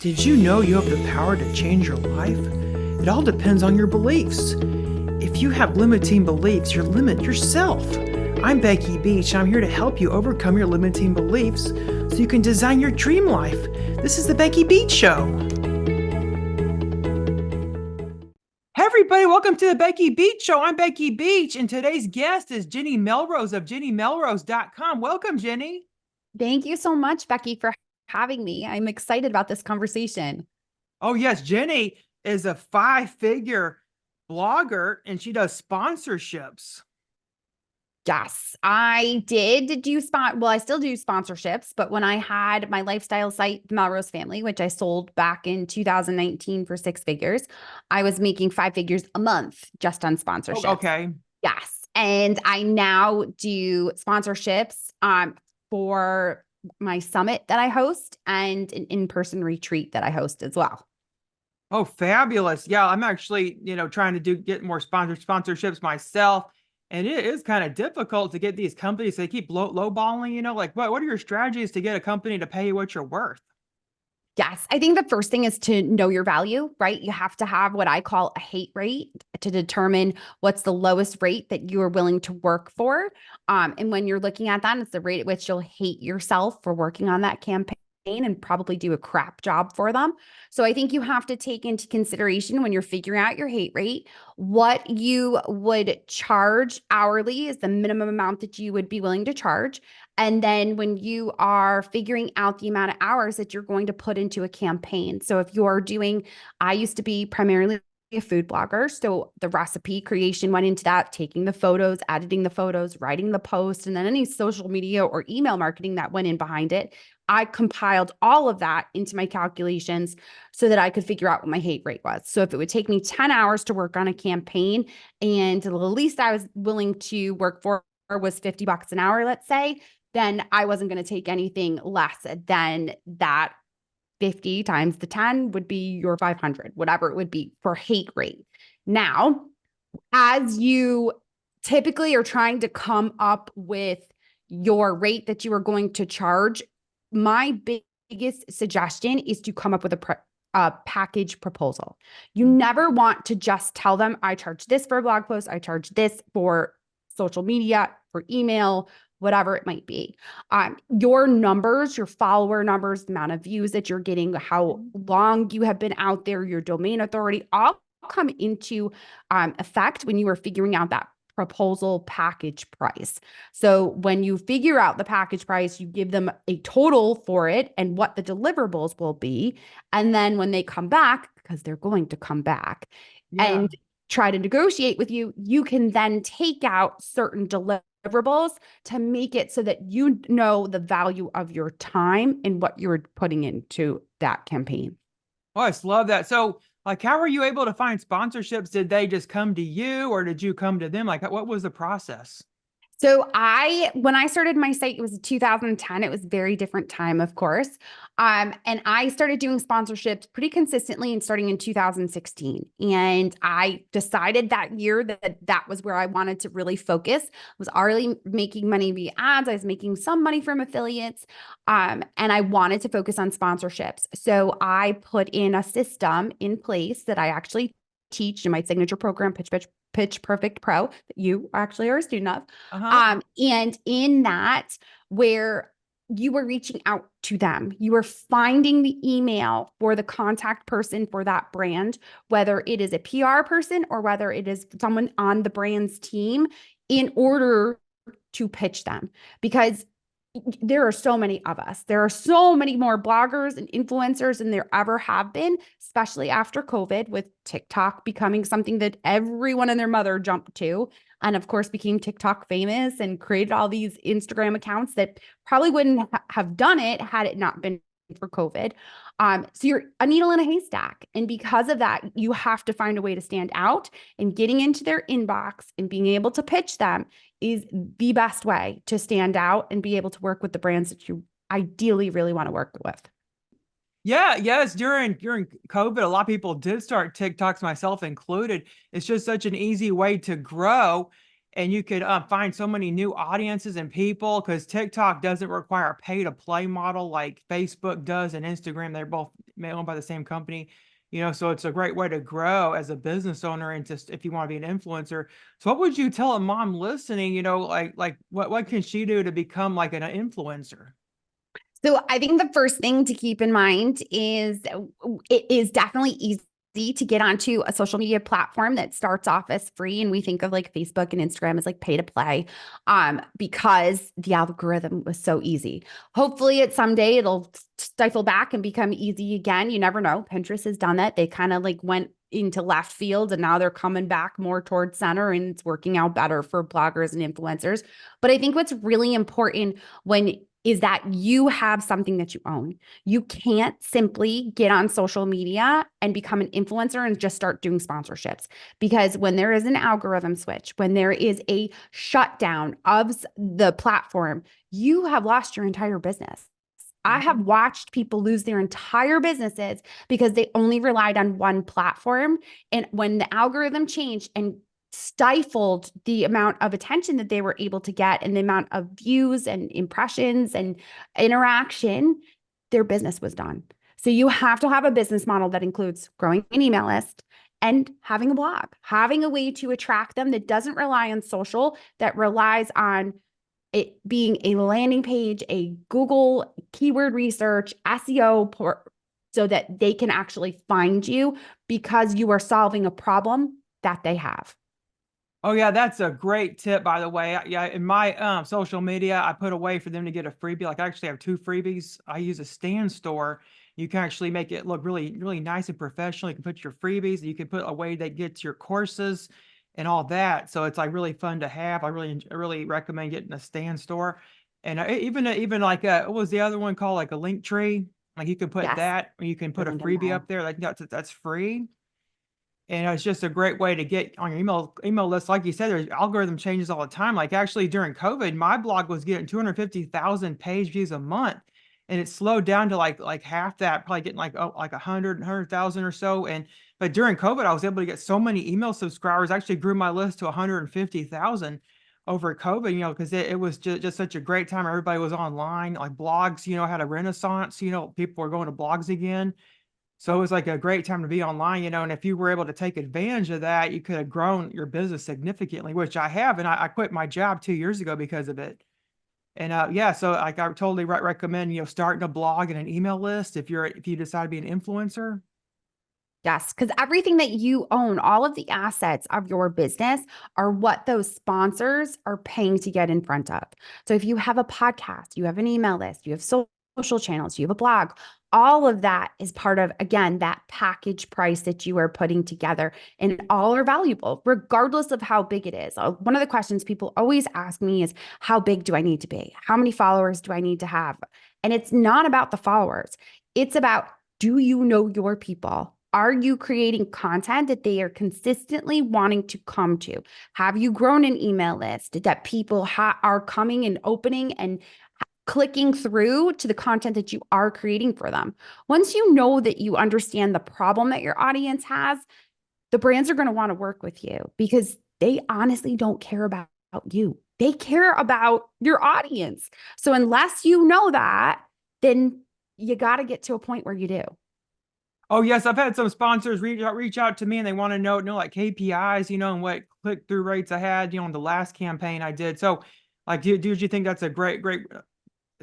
Did you know you have the power to change your life? It all depends on your beliefs. If you have limiting beliefs, you limit yourself. I'm Becky Beach, and I'm here to help you overcome your limiting beliefs so you can design your dream life. This is the Becky Beach Show. Hey everybody, welcome to the Becky Beach Show. I'm Becky Beach, and today's guest is Jenny Melrose of JennyMelrose.com. Welcome, Jenny. Thank you so much, Becky, for having me. I'm excited about this conversation. Oh, yes, Jenny is a five-figure blogger and she does sponsorships. Yes, I did do I still do sponsorships, but when I had my lifestyle site, the Melrose Family, which I sold back in 2019 for six figures, I was making five figures a month just on Oh, sponsorships. okay. Yes. And I now do sponsorships for my summit that I host and an in-person retreat that I host as well. Oh, fabulous. Yeah, I'm actually, trying to get more sponsorships myself. And it is kind of difficult to get these companies. They keep lowballing, like what are your strategies to get a company to pay you what you're worth? Yes, I think the first thing is to know your value, right? You have to have what I call a hate rate to determine what's the lowest rate that you are willing to work for. And when you're looking at that, it's the rate at which you'll hate yourself for working on that campaign and probably do a crap job for them. So I think you have to take into consideration when you're figuring out your hate rate, what you would charge hourly is the minimum amount that you would be willing to charge. And then when you are figuring out the amount of hours that you're going to put into a campaign. So if you're doing, I used to be primarily a food blogger. So the recipe creation went into that, taking the photos, editing the photos, writing the post, and then any social media or email marketing that went in behind it. I compiled all of that into my calculations so that I could figure out what my hate rate was. So if it would take me 10 hours to work on a campaign and the least I was willing to work for was $50 an hour, let's say, then I wasn't going to take anything less than that. 50 times the 10 would be your 500, whatever it would be for hate rate. Now, as you typically are trying to come up with your rate that you are going to charge, my biggest suggestion is to come up with a package proposal. You never want to just tell them, I charge this for a blog post, I charge this for social media, for email, whatever it might be. Your numbers, your follower numbers, the amount of views that you're getting, how long you have been out there, your domain authority, all come into effect when you are figuring out that proposal package price. So when you figure out the package price, you give them a total for it and what the deliverables will be. And then when they come back, because they're going to come back Yeah. and try to negotiate with you, you can then take out certain deliverables to make it so that you know the value of your time and what you're putting into that campaign. Oh, I just love that. So, like, how were you able to find sponsorships? Did they just come to you or did you come to them? Like, what was the process? So when I started my site, it was 2010. It was a very different time, of course. And I started doing sponsorships pretty consistently and starting in 2016. And I decided that year that that was where I wanted to really focus. I was already making money via ads. I was making some money from affiliates. And I wanted to focus on sponsorships. So I put in a system in place that I actually teach in my signature program, Pitch Perfect Pro, that you actually are a student of. Uh-huh. And in that, where you were reaching out to them, you were finding the email for the contact person for that brand, whether it is a PR person or whether it is someone on the brand's team, in order to pitch them. Because there are so many of us. There are so many more bloggers and influencers than there ever have been, especially after COVID, with TikTok becoming something that everyone and their mother jumped to. And of course, became TikTok famous and created all these Instagram accounts that probably wouldn't have done it had it not been for COVID. So you're a needle in a haystack. And because of that, you have to find a way to stand out, and getting into their inbox and being able to pitch them is the best way to stand out and be able to work with the brands that you ideally really want to work with. Yeah, yes. During COVID, a lot of people did start TikToks, myself included. It's just such an easy way to grow. and you could find so many new audiences and people because TikTok doesn't require a pay to play model like Facebook does and Instagram. They're both owned by the same company, so it's a great way to grow as a business owner and just if you want to be an influencer. So what would you tell a mom listening, like what can she do to become like an influencer? So I think the first thing to keep in mind is it is definitely easy to get onto a social media platform that starts off as free. And we think of like Facebook and Instagram as like pay to play because the algorithm was so easy. Hopefully it someday it'll stifle back and become easy again. You never know. Pinterest has done that. They kind of like went into left field and now they're coming back more towards center and it's working out better for bloggers and influencers. But I think what's really important when is that you have something that you own. You can't simply get on social media and become an influencer and just start doing sponsorships. Because when there is an algorithm switch, when there is a shutdown of the platform, you have lost your entire business. I have watched people lose their entire businesses because they only relied on one platform. And when the algorithm changed and stifled the amount of attention that they were able to get and the amount of views and impressions and interaction, their business was done. So you have to have a business model that includes growing an email list and having a blog, having a way to attract them that doesn't rely on social, that relies on it being a landing page, a Google keyword research, SEO, so that they can actually find you because you are solving a problem that they have. Oh yeah, that's a great tip, by the way. Yeah, in my social media, I put a way for them to get a freebie. Like I actually have two freebies. I use a stand store. You can actually make it look really, really nice and professional. You can put your freebies. You can put a way that gets your courses and all that. So it's like really fun to have. I really recommend getting a stand store. And even like what was the other one called? Like a link tree. Like you can put Yes. that, or you can The put a link in freebie bio. up there. Like that's free. And it's just a great way to get on your email list. Like you said, there's algorithm changes all the time. Like actually during COVID, my blog was getting 250,000 page views a month. And it slowed down to like half that, probably getting like 100,000 or so. But during COVID, I was able to get so many email subscribers, actually grew my list to 150,000 over COVID, because it was just such a great time. Everybody was online, like blogs, had a renaissance, people were going to blogs again. So it was like a great time to be online, and if you were able to take advantage of that, you could have grown your business significantly, which I have. And I quit my job 2 years ago because of it. And yeah, so like I totally recommend, starting a blog and an email list if you decide to be an influencer. Yes, because everything that you own, all of the assets of your business are what those sponsors are paying to get in front of. So if you have a podcast, you have an email list, you have social channels, you have a blog, all of that is part of, again, that package price that you are putting together. And all are valuable, regardless of how big it is. One of the questions people always ask me is, how big do I need to be? How many followers do I need to have? And it's not about the followers. It's about, do you know your people? Are you creating content that they are consistently wanting to come to? Have you grown an email list that people are coming and opening and clicking through to the content that you are creating for them? Once you know that you understand the problem that your audience has, the brands are going to want to work with you because they honestly don't care about you. They care about your audience. So unless you know that, then you got to get to a point where you do. Oh yes, I've had some sponsors reach out to me and they want to know like KPIs, and what click through rates I had, on the last campaign I did. So like, did you think that's a great,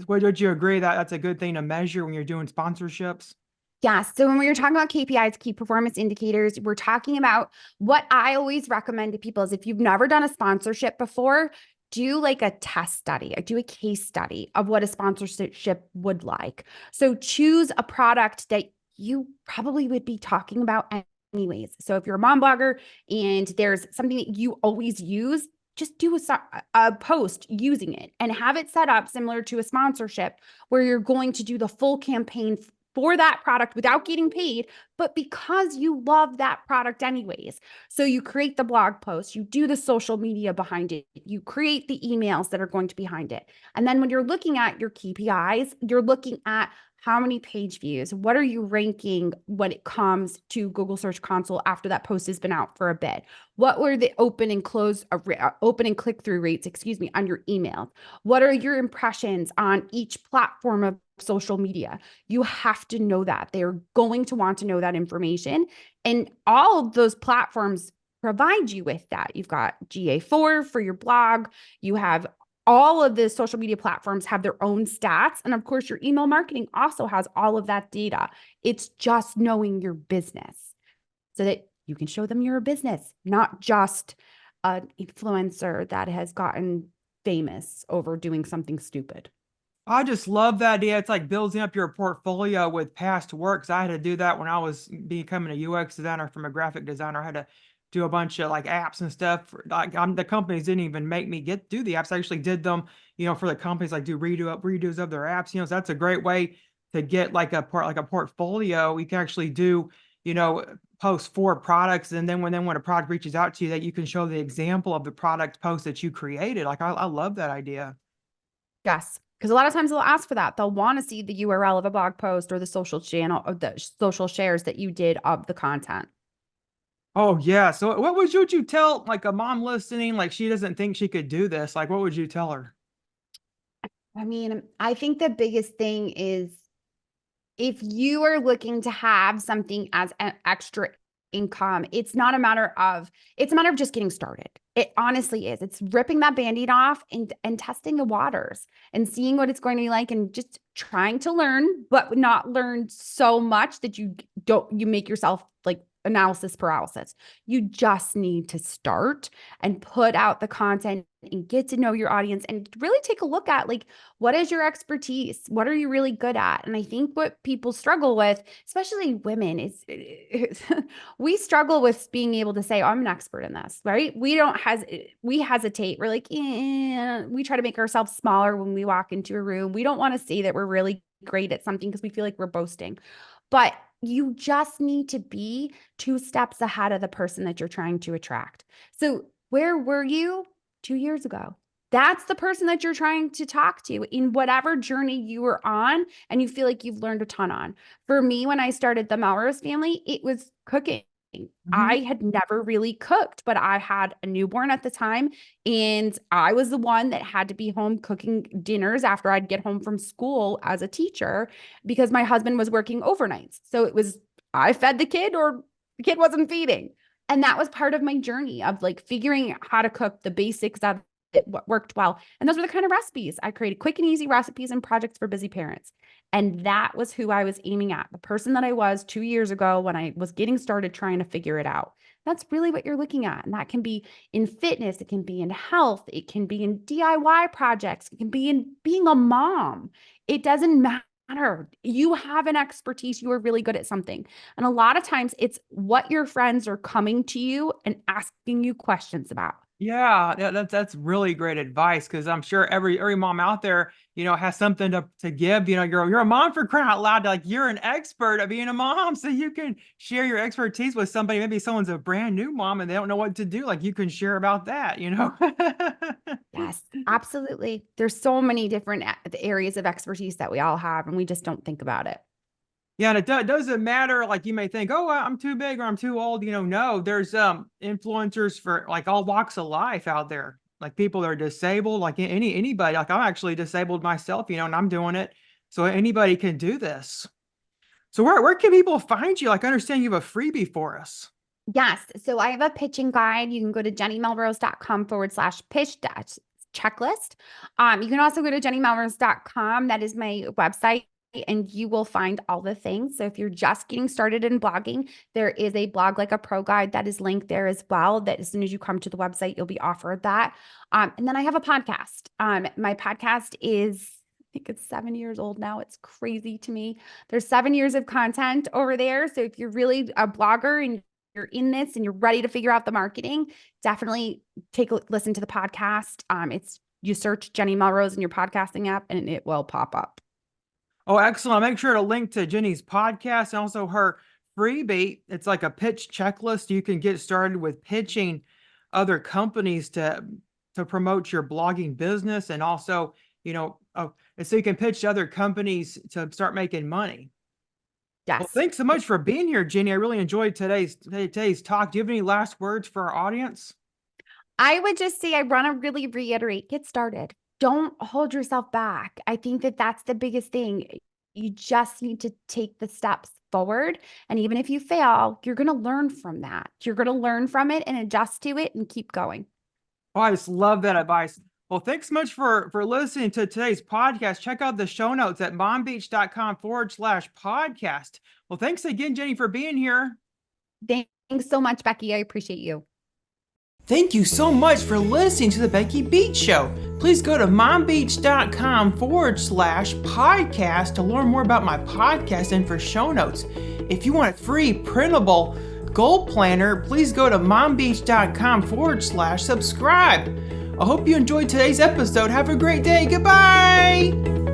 would you agree that that's a good thing to measure when you're doing sponsorships? Yeah. So when we were talking about KPIs, key performance indicators, we're talking about what I always recommend to people is if you've never done a sponsorship before, do like a test study or do a case study of what a sponsorship would like. So choose a product that you probably would be talking about anyways. So if you're a mom blogger and there's something that you always use, just do a post using it and have it set up similar to a sponsorship where you're going to do the full campaign for that product without getting paid, but because you love that product anyways. So you create the blog post, you do the social media behind it, you create the emails that are going to be behind it. And then when you're looking at your KPIs, you're looking at How many page views? What are you ranking when it comes to Google Search Console after that post has been out for a bit? What were the open and click through rates, excuse me, on your email? What are your impressions on each platform of social media? You have to know that. They're going to want to know that information. And all of those platforms provide you with that. You've got GA4 for your blog. You have all of the social media platforms have their own stats. And of course, your email marketing also has all of that data. It's just knowing your business so that you can show them you're a business, not just an influencer that has gotten famous over doing something stupid. I just love that idea. It's like building up your portfolio with past work. 'Cause I had to do that when I was becoming a UX designer from a graphic designer. I had to do a bunch of like apps and stuff. The companies didn't even make me do the apps. I actually did them, for the companies, like do redos of their apps. So that's a great way to get like a portfolio. You can actually do, post for products, and then when a product reaches out to you, that you can show the example of the product post that you created. Like I love that idea. Yes. Because a lot of times they'll ask for that. They'll want to see the URL of a blog post or the social channel or the social shares that you did of the content. Oh yeah. So would you tell like a mom listening, like she doesn't think she could do this? Like what would you tell her? I mean, I think the biggest thing is if you are looking to have something as an extra income, it's a matter of just getting started. It honestly is. It's ripping that band-aid off and testing the waters and seeing what it's going to be like and just trying to learn, but not learn so much that you make yourself like analysis paralysis. You just need to start and put out the content and get to know your audience and really take a look at like what is your expertise? What are you really good at? And I think what people struggle with, especially women, is we struggle with being able to say, oh, I'm an expert in this, right? We hesitate. We're like, we try to make ourselves smaller when we walk into a room. We don't want to say that we're really great at something because we feel like we're boasting. But you just need to be 2 steps ahead of the person that you're trying to attract. So where were you 2 years ago? That's the person that you're trying to talk to in whatever journey you were on and you feel like you've learned a ton on. For me, when I started the Melrose family, it was cooking. Mhm. I had never really cooked, but I had a newborn at the time, and I was the one that had to be home cooking dinners after I'd get home from school as a teacher because my husband was working overnights. So it was I fed the kid or the kid wasn't feeding. And that was part of my journey of like figuring out how to cook the basics of it, what worked well. And those were the kind of recipes I created, quick and easy recipes and projects for busy parents. And that was who I was aiming at, the person that I was 2 years ago when I was getting started trying to figure it out. That's really what you're looking at. And that can be in fitness, it can be in health, it can be in DIY projects, it can be in being a mom. It doesn't matter. You have an expertise, you are really good at something. And a lot of times it's what your friends are coming to you and asking you questions about. Yeah, that's really great advice because I'm sure every mom out there, has something to give. You're a mom for crying out loud. Like you're an expert at being a mom, so you can share your expertise with somebody. Maybe someone's a brand new mom and they don't know what to do. Like you can share about that. Yes, absolutely. There's so many different areas of expertise that we all have, and we just don't think about it. Yeah, and it doesn't matter. Like you may think, oh, I'm too big or I'm too old. No, there's influencers for like all walks of life out there. Like people that are disabled, like anybody. Like I'm actually disabled myself, and I'm doing it. So anybody can do this. So where can people find you? Like I understand you have a freebie for us. Yes. So I have a pitching guide. You can go to jennymelrose.com/pitch dash checklist. You can also go to jennymelrose.com. That is my website. And you will find all the things. So if you're just getting started in blogging, there is a blog like a pro guide that is linked there as well. That as soon as you come to the website, you'll be offered that. And then I have a podcast. My podcast is, I think it's 7 years old now. It's crazy to me. There's 7 years of content over there. So if you're really a blogger and you're in this and you're ready to figure out the marketing, definitely take a listen to the podcast. You search Jenny Melrose in your podcasting app and it will pop up. Oh, excellent. I'll make sure to link to Jenny's podcast and also her freebie. It's like a pitch checklist. You can get started with pitching other companies to promote your blogging business and also, Oh, and so you can pitch to other companies to start making money. Well, Yes. thanks so much for being here, Jenny. I really enjoyed today's talk. Do you have any last words for our audience? I would just say I want to really reiterate, get started. Don't hold yourself back. I think that that's the biggest thing. You just need to take the steps forward. And even if you fail, you're going to learn from that. You're going to learn from it and adjust to it and keep going. Oh, I just love that advice. Well, thanks so much for listening to today's podcast. Check out the show notes at mombeach.com/podcast. Well, thanks again, Jenny, for being here. Thanks so much, Becky. I appreciate you. Thank you so much for listening to the Becky Beach Show. Please go to mombeach.com/podcast to learn more about my podcast and for show notes. If you want a free printable goal planner, please go to mombeach.com/subscribe. I hope you enjoyed today's episode. Have a great day. Goodbye.